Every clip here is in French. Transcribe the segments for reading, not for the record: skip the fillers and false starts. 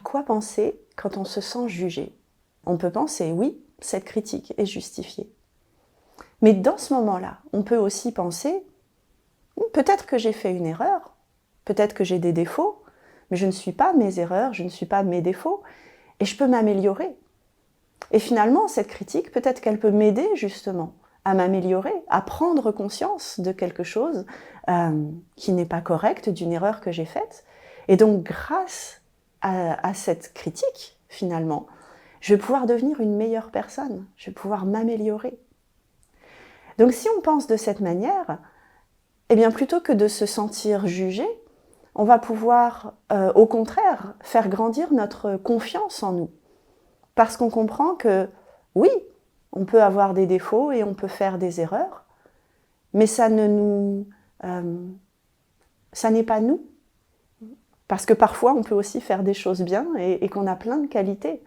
quoi penser quand on se sent jugé? On peut penser, oui, cette critique est justifiée. Mais dans ce moment-là, on peut aussi penser, peut-être que j'ai fait une erreur, peut-être que j'ai des défauts, mais je ne suis pas mes erreurs, je ne suis pas mes défauts, et je peux m'améliorer. Et finalement, cette critique, peut-être qu'elle peut m'aider justement à m'améliorer, à prendre conscience de quelque chose qui n'est pas correct, d'une erreur que j'ai faite. Et donc, grâce à cette critique, finalement, je vais pouvoir devenir une meilleure personne, je vais pouvoir m'améliorer. Donc, si on pense de cette manière, eh bien, plutôt que de se sentir jugé, on va pouvoir, au contraire, faire grandir notre confiance en nous. Parce qu'on comprend que, oui, on peut avoir des défauts et on peut faire des erreurs, mais ça n'est pas nous. Parce que parfois, on peut aussi faire des choses bien et qu'on a plein de qualités.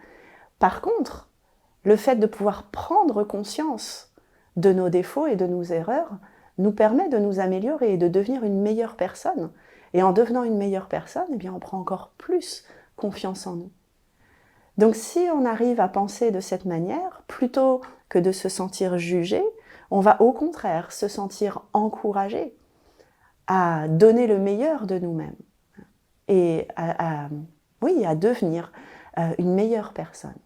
Par contre, le fait de pouvoir prendre conscience de nos défauts et de nos erreurs nous permet de nous améliorer et de devenir une meilleure personne. Et en devenant une meilleure personne, eh bien, on prend encore plus confiance en nous. Donc si on arrive à penser de cette manière, plutôt que de se sentir jugé, on va au contraire se sentir encouragé à donner le meilleur de nous-mêmes et oui, à devenir une meilleure personne.